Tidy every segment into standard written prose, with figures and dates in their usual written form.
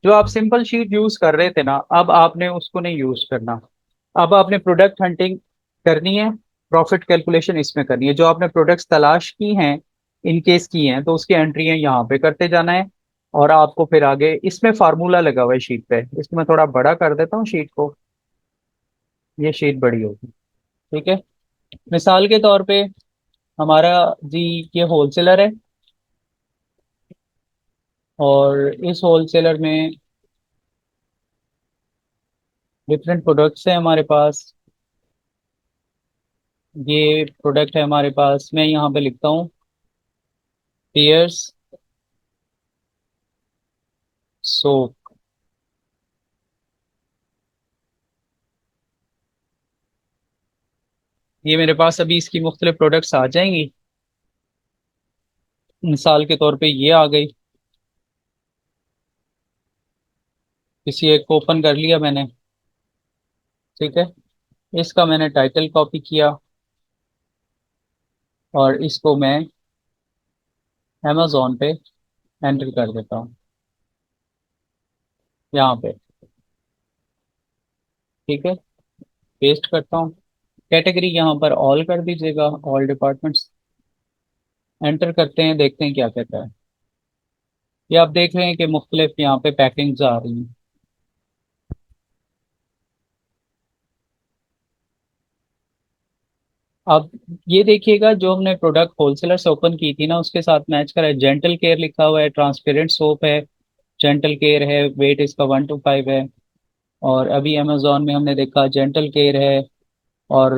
जो आप simple sheet use कर रहे थे ना, अब आपने उसको नहीं यूज करना। अब आपने प्रोडक्ट हंटिंग करनी है, प्रॉफिट कैलकुलेशन इसमें करनी है। जो आपने प्रोडक्ट्स तलाश की हैं, इन केस की हैं, तो उसकी एंट्रियां यहाँ पे करते जाना है। और आपको फिर आगे इसमें फार्मूला लगा हुआ है शीट पे, इसको मैं थोड़ा बड़ा कर देता हूँ शीट को, ये शीट बड़ी होगी। ठीक है। मिसाल के तौर पे हमारा जी ये होलसेलर है, और इस होलसेलर में डिफरेंट प्रोडक्ट्स हैं हमारे पास। ये प्रोडक्ट है हमारे पास, मैं यहाँ पे लिखता हूँ पियर्स सोप। ये मेरे पास अभी इसकी मुख्तलिफ प्रोडक्ट्स आ जाएंगी। मिसाल के तौर पे ये आ गई, किसी एक को ओपन कर लिया मैंने। ठीक है। इसका मैंने टाइटल कॉपी किया, और इसको मैं अमेजोन पे एंटर कर देता हूँ, यहाँ पे। ठीक है। पेस्ट करता हूँ। कैटेगरी यहाँ पर ऑल कर दीजिएगा, ऑल डिपार्टमेंट्स। एंटर करते हैं, देखते हैं क्या कहता है। ये आप देख रहे हैं कि मुख्तलिफ यहाँ पे पैकिंग्स आ रही हैं। अब ये देखिएगा, जो हमने प्रोडक्ट होलसेलर से ओपन की थी ना, उसके साथ मैच करा है। जेंटल केयर लिखा हुआ है, ट्रांसपेरेंट सोप है, जेंटल केयर है, वेट इसका 1 to 5 है। और अभी अमेजोन में हमने देखा जेंटल केयर है, और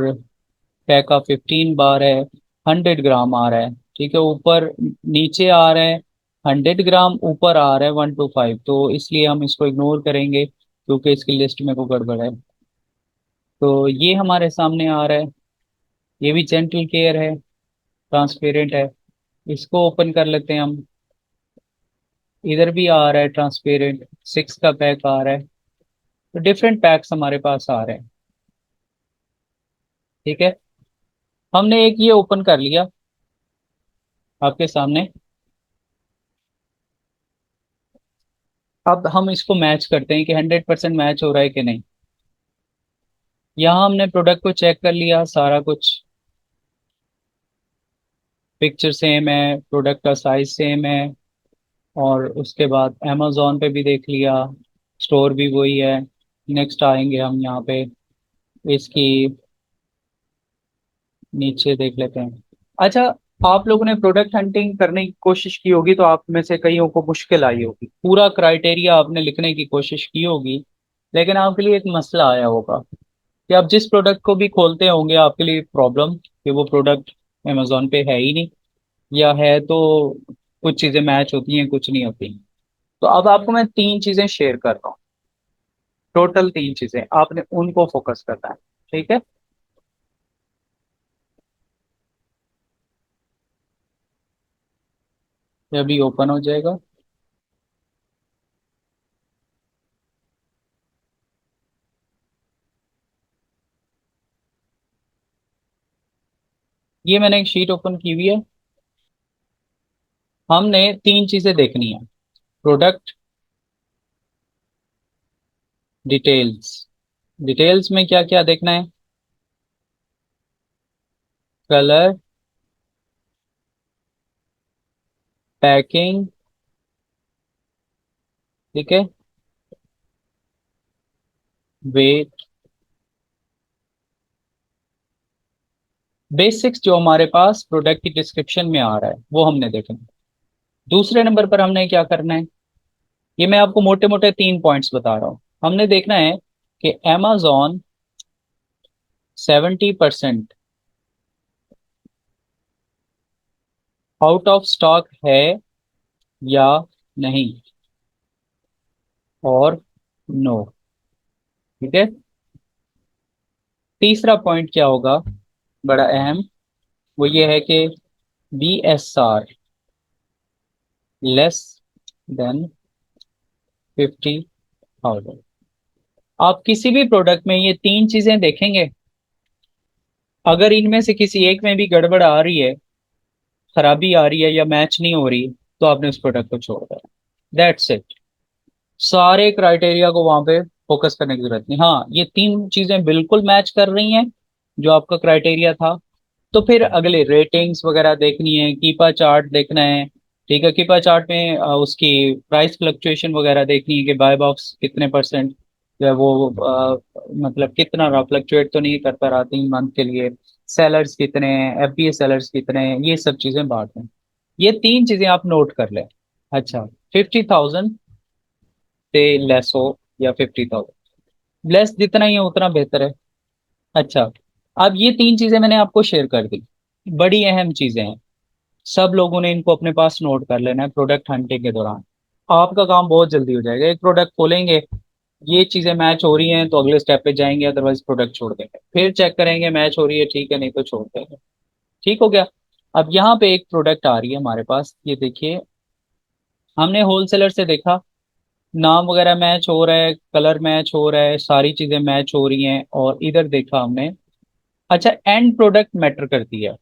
पैक का 15 बार है, 100 ग्राम आ रहा है। ठीक है। ऊपर नीचे आ रहा है 100 ग्राम, ऊपर आ रहा है 1 to 5, तो इसलिए हम इसको इग्नोर करेंगे क्योंकि इसकी लिस्ट में को गड़बड़ है। तो ये हमारे सामने आ रहा है, ये भी जेंटल केयर है, ट्रांसपेरेंट है। इसको ओपन कर लेते हैं हम। इधर भी आ रहा है ट्रांसपेरेंट, 6 का पैक आ रहा है। तो डिफरेंट पैक्स हमारे पास आ रहे हैं। ठीक है। हमने एक ये ओपन कर लिया आपके सामने। अब हम इसको मैच करते हैं कि 100% मैच हो रहा है कि नहीं। यहाँ हमने प्रोडक्ट को चेक कर लिया, सारा कुछ पिक्चर सेम है, प्रोडक्ट का साइज सेम है। और उसके बाद अमेजोन पे भी देख लिया, स्टोर भी वही है। नेक्स्ट आएंगे हम यहाँ पे, इसकी नीचे देख लेते हैं। अच्छा, आप लोगों ने प्रोडक्ट हंटिंग करने की कोशिश की होगी, तो आप में से कईयों को मुश्किल आई होगी, पूरा क्राइटेरिया आपने लिखने की कोशिश की होगी। लेकिन आपके लिए एक मसला आया होगा कि आप जिस प्रोडक्ट को भी खोलते होंगे, आपके लिए प्रॉब्लम कि वो प्रोडक्ट अमेजोन पे है ही नहीं, या है तो कुछ चीज़ें मैच होती हैं, कुछ नहीं होती। तो अब आपको मैं 3 चीज़ें शेयर कर रहा हूँ, टोटल 3 चीज़ें, आपने उनको फोकस करना है। ठीक है। ये अभी ओपन हो जाएगा। ये मैंने एक शीट ओपन की हुई है। हमने 3 चीज़ें देखनी है: प्रोडक्ट डिटेल्स। डिटेल्स में क्या क्या देखना है? कलर, पैकिंग, ठीक है, वेट। बेसिक्स जो हमारे पास प्रोडक्ट की डिस्क्रिप्शन में आ रहा है वो हमने देखना है। दूसरे नंबर पर हमने क्या करना है, ये मैं आपको मोटे मोटे 3 पॉइंट्स बता रहा हूँ। हमने देखना है कि Amazon 70% आउट ऑफ स्टॉक है या नहीं, और नो। ठीक है। तीसरा पॉइंट क्या होगा, बड़ा अहम, वो ये है कि BSR लेस देन 50,000। आप किसी भी प्रोडक्ट में ये 3 चीजें देखेंगे, अगर इनमें से किसी एक में भी गड़बड़ आ रही है, खराबी आ रही है, या मैच नहीं हो रही, तो आपने उस प्रोडक्ट को छोड़ देना। That's it. सारे क्राइटेरिया को वहां पे फोकस करने की जरूरत नहीं। हाँ, ये तीन चीजें बिल्कुल मैच कर रही हैं जो आपका क्राइटेरिया था। तो फिर अगले रेटिंग्स वगैरह देखनी है, कीपा चार्ट देखना है। ठीक है, कीपा चार्ट में उसकी प्राइस फ्लक्चुएशन वगैरह देखनी है कि बाय बॉक्स कितने परसेंट जो है वो मतलब कितना रहा, फ्लक्चुएट तो नहीं करता रहा 3 मंथ के लिए। सेलर्स कितने हैं, एफबीए सेलर्स कितने हैं, ये सब चीजें बात है। ये तीन चीजें आप नोट कर लें। अच्छा, 50,000 से लेस हो या 50,000, लेस जितना ही है उतना बेहतर है। अच्छा, अब ये तीन चीजें मैंने आपको शेयर कर दी, बड़ी अहम चीजें हैं। सब लोगों ने इनको अपने पास नोट कर लेना है प्रोडक्ट हंटिंग के दौरान। आपका काम बहुत जल्दी हो जाएगा। एक प्रोडक्ट खोलेंगे, ये चीजें मैच हो रही हैं तो अगले स्टेप पे जाएंगे, अदरवाइज प्रोडक्ट छोड़ देंगे, फिर चेक करेंगे मैच हो रही है ठीक है, नहीं तो छोड़ देंगे। ठीक हो गया। अब यहाँ पे एक प्रोडक्ट आ रही है हमारे पास, ये देखिए। हमने होलसेलर से देखा, नाम वगैरह मैच हो रहा है, कलर मैच हो रहा है, सारी चीजें मैच हो रही हैं, और इधर देखा हमने। अच्छा, एंड प्रोडक्ट मैटर करती है।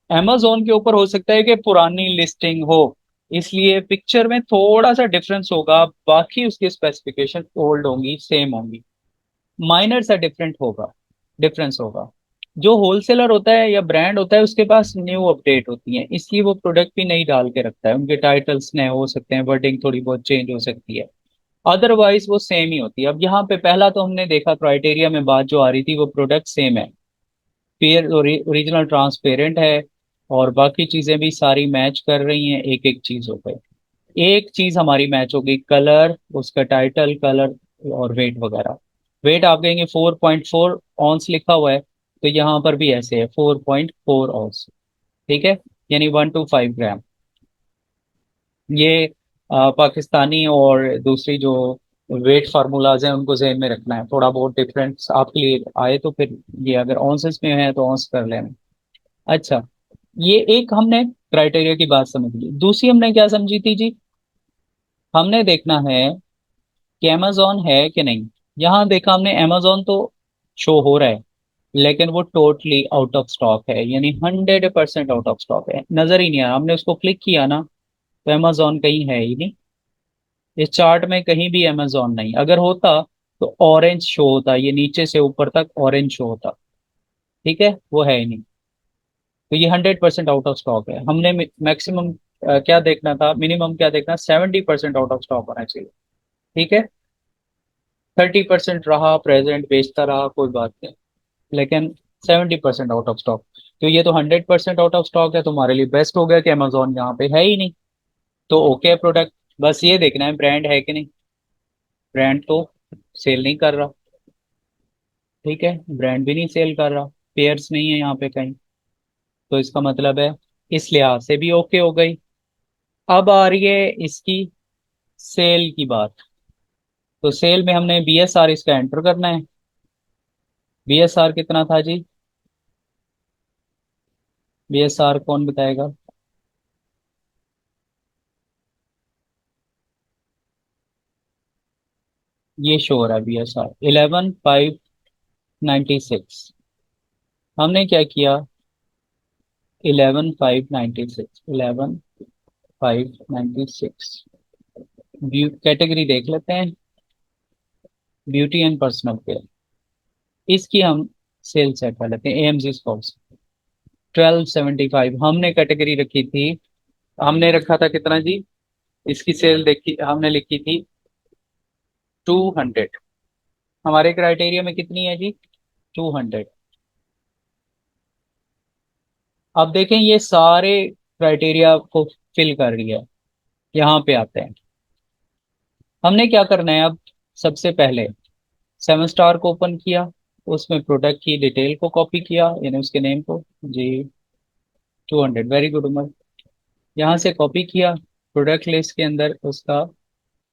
amazon के ऊपर हो सकता है कि पुरानी लिस्टिंग हो, इसलिए पिक्चर में थोड़ा सा डिफरेंस होगा, बाकी उसकी स्पेसिफिकेशन ओल्ड होंगी, सेम होंगी। माइनर सा डिफरेंस होगा। जो होलसेलर होता है या ब्रांड होता है उसके पास न्यू अपडेट होती है, इसलिए वो प्रोडक्ट भी नहीं डाल के रखता है। उनके टाइटल्स नए हो सकते हैं, वर्डिंग थोड़ी बहुत चेंज हो सकती है, अदरवाइज वो सेम ही होती है। अब यहाँ पे पहला तो हमने देखा क्राइटेरिया में बात जो आ रही थी वो प्रोडक्ट सेम है, पेयर ओरिजिनल ट्रांसपेरेंट है, और बाकी चीजें भी सारी मैच कर रही हैं। एक एक चीज हो गई, एक चीज हमारी मैच हो गई, कलर, उसका टाइटल, कलर और वेट वगैरह। वेट आप कहेंगे 4.4 ऑन्स लिखा हुआ है, तो यहाँ पर भी ऐसे है 4.4 ऑन्स। ठीक है, यानी 1 to 5 ग्राम। ये पाकिस्तानी और दूसरी जो वेट फार्मूलाज हैं उनको जहन में रखना है, थोड़ा बहुत डिफरेंस आपके लिए आए तो फिर ये अगर ऑन्सेस में है तो ऑन्स कर लेना। अच्छा, ये एक हमने क्राइटेरिया की बात समझ ली। दूसरी हमने क्या समझी थी जी, हमने देखना है कि अमेजोन है कि नहीं। यहाँ देखा हमने अमेजोन तो शो हो रहा है, लेकिन वो टोटली आउट ऑफ स्टॉक है, यानी 100% आउट ऑफ स्टॉक है, नजर ही नहीं आया। हमने उसको क्लिक किया ना, तो अमेजोन कहीं है ही नहीं। इस चार्ट में कहीं भी अमेजोन नहीं, अगर होता तो ऑरेंज शो होता, ये नीचे से ऊपर तक ऑरेंज शो होता। ठीक है, वो है ही नहीं। तो ये 100% आउट ऑफ स्टॉक है। हमने मैक्सिमम क्या देखना था, मिनिमम क्या देखना, 70% आउट ऑफ स्टॉक होना चाहिए। ठीक है, 30% रहा, प्रेजेंट बेचता रहा, कोई बात नहीं, लेकिन 70% आउट ऑफ स्टॉक। तो ये तो 100% आउट ऑफ स्टॉक है, तुम्हारे लिए बेस्ट हो गया कि अमेजोन यहाँ पे है ही नहीं। तो ओके प्रोडक्ट, बस ये देखना है ब्रांड है कि नहीं। ब्रांड तो सेल नहीं कर रहा। ठीक है, ब्रांड भी नहीं सेल कर रहा, पेयर्स नहीं है यहाँ पे कहीं, तो इसका मतलब है इस लिहाज से भी ओके हो गई। अब आ रही है इसकी सेल की बात। तो सेल में हमने बीएसआर इसका एंटर करना है। बीएसआर कितना था जी, बीएसआर कौन बताएगा। ये शो हो रहा है बीएसआर 11,596। हमने क्या किया, 11,596, 11,596। कैटेगरी देख लेते हैं, ब्यूटी एंड पर्सनल केयर। इसकी हम सेल सेट कर लेते हैं, एएमजी स्पोर्ट्स। 1275 हमने कैटेगरी रखी थी। हमने रखा था कितना जी, इसकी सेल देखी हमने लिखी थी 200। हमारे क्राइटेरिया में कितनी है जी, 200। अब देखें ये सारे क्राइटेरिया को फिल कर रही है। यहाँ पे आते हैं, हमने क्या करना है अब। सबसे पहले 7 स्टार को ओपन किया, उसमें प्रोडक्ट की डिटेल को कॉपी किया, यानी उसके नेम को जी। 200, वेरी गुड उमर। यहाँ से कॉपी किया, प्रोडक्ट लिस्ट के अंदर उसका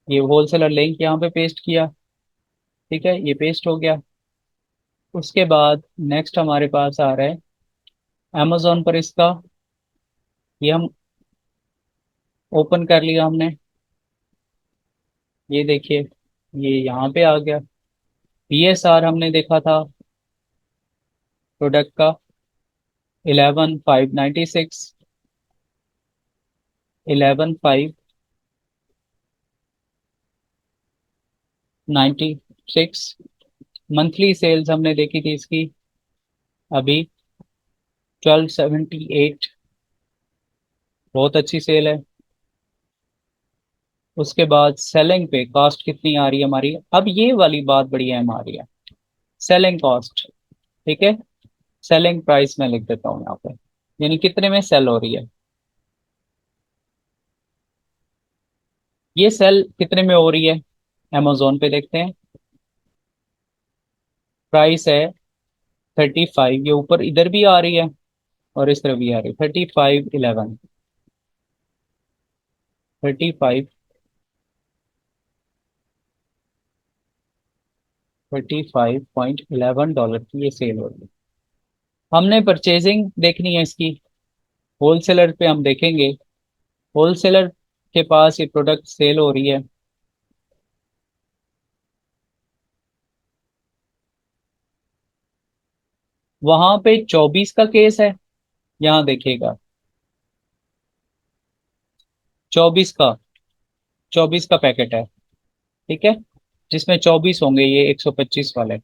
ये होलसेलर लिंक यहाँ पे पेस्ट किया। ठीक है, ये पेस्ट हो गया। उसके बाद नेक्स्ट हमारे पास आ रहा है अमेजोन पर इसका, ये हम ओपन कर लिया हमने। ये देखिए, ये यहाँ पे आ गया। पीएसआर हमने देखा था प्रोडक्ट का 11,596, 11,596। 96। मंथली सेल्स हमने देखी थी इसकी अभी 1278, बहुत अच्छी सेल है। उसके बाद सेलिंग पे कॉस्ट कितनी आ रही है हमारी, अब ये वाली बात बड़ी अहम आ रही है, सेलिंग कॉस्ट। ठीक है, सेलिंग प्राइस मैं लिख देता हूँ यहाँ पे, यानी कितने में सेल हो रही है। ये सेल कितने में हो रही है, अमेजोन पे देखते हैं। प्राइस है 35, ये ऊपर इधर भी आ रही है और इस तरफ भी आ रही है, 3511, 35 $35.11 की ये सेल हो रही है। हमने परचेजिंग देखनी है इसकी, होलसेलर पे हम देखेंगे, होलसेलर के पास ये प्रोडक्ट सेल हो रही है। वहां पे 24 का केस है, यहाँ देखिएगा 24 का, 24 का पैकेट है। ठीक है, जिसमें 24 होंगे, ये 125 वाले।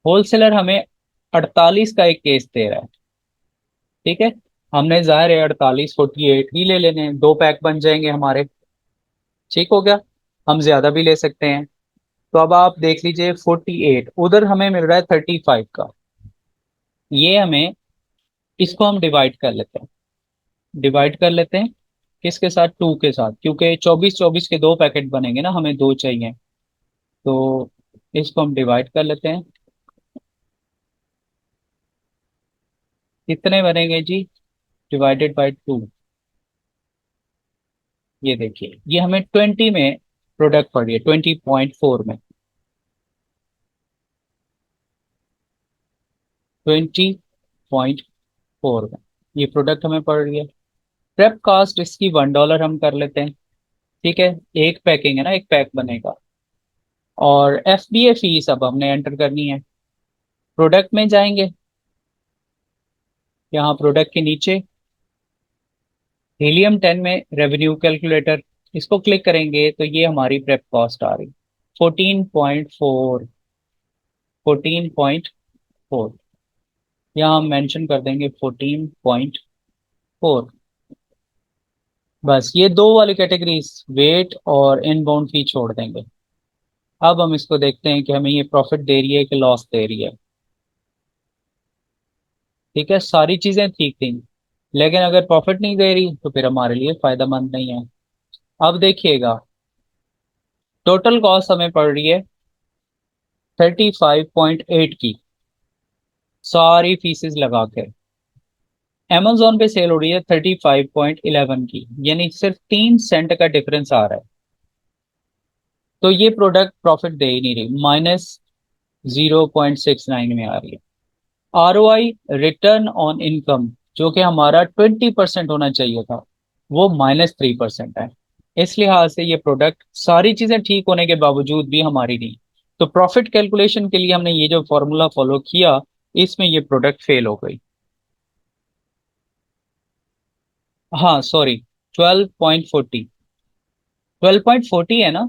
होलसेलर हमें 48 का एक केस दे रहा है। ठीक है, हमने जाहिर है 48 48 ही ले लेने हैं, दो पैक बन जाएंगे हमारे। ठीक हो गया, हम ज्यादा भी ले सकते हैं। तो अब आप देख लीजिए 48, उधर हमें मिल रहा है 35 का। ये हमें, इसको हम डिवाइड कर लेते हैं, डिवाइड कर लेते हैं किसके साथ, 2 के साथ, क्योंकि 24 24 के दो पैकेट बनेंगे ना, हमें दो चाहिए। तो इसको हम डिवाइड कर लेते हैं, कितने बनेंगे जी, डिवाइडेड बाई 2। ये देखिए, ये हमें 20 में प्रोडक्ट पड़ी है, 20.4 में, 20.4 में ये प्रोडक्ट हमें पड़ रही है। प्रेप कास्ट इसकी $1 हम कर लेते हैं। ठीक है, एक पैकिंग है ना, एक पैक बनेगा। और FBA फीस अब हमने एंटर करनी है, प्रोडक्ट में जाएंगे, यहाँ प्रोडक्ट के नीचे हीलियम 10 में रेवेन्यू कैलकुलेटर, इसको क्लिक करेंगे तो ये हमारी प्रेप कॉस्ट आ रही, 14.4, 14.4, यहाँ हम मेंशन कर देंगे 14.4। बस ये दो वाली कैटेगरीज, वेट और इनबाउंड फी छोड़ देंगे। अब हम इसको देखते हैं कि हमें ये प्रॉफिट दे रही है कि लॉस दे रही है। ठीक है, सारी चीजें ठीक थी, लेकिन अगर प्रॉफिट नहीं दे रही तो फिर हमारे लिए फायदेमंद नहीं है। अब देखिएगा, टोटल कॉस्ट हमें पड़ रही है 35.8 की, सारी फीसेस लगा के। Amazon पे सेल हो रही है 35.11 की, यानी सिर्फ 3 सेंट का डिफरेंस आ रहा है। तो ये प्रोडक्ट प्रॉफिट दे ही नहीं रही, -0.69 में आ रही है। ROI, रिटर्न ऑन इनकम, जो कि हमारा 20% होना चाहिए था, वो -3% है। इस लिहाज से ये प्रोडक्ट, सारी चीजें ठीक होने के बावजूद भी हमारी नहीं। तो प्रॉफिट कैलकुलेशन के लिए हमने ये जो फॉर्मूला फॉलो किया, इसमें ये प्रोडक्ट फेल हो गई। हाँ सॉरी, 12.40, 12.40 है ना,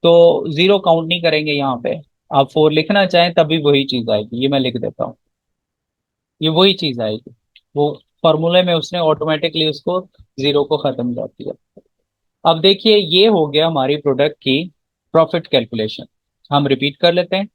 तो जीरो काउंट नहीं करेंगे यहाँ पे। आप 4 लिखना चाहें तभी वही चीज आएगी, ये मैं लिख देता हूँ, ये वही चीज आएगी। वो फॉर्मूले में उसने ऑटोमेटिकली उसको जीरो को खत्म कर दिया। अब देखिए, ये हो गया हमारी प्रोडक्ट की प्रॉफिट कैलकुलेशन। हम रिपीट कर लेते हैं,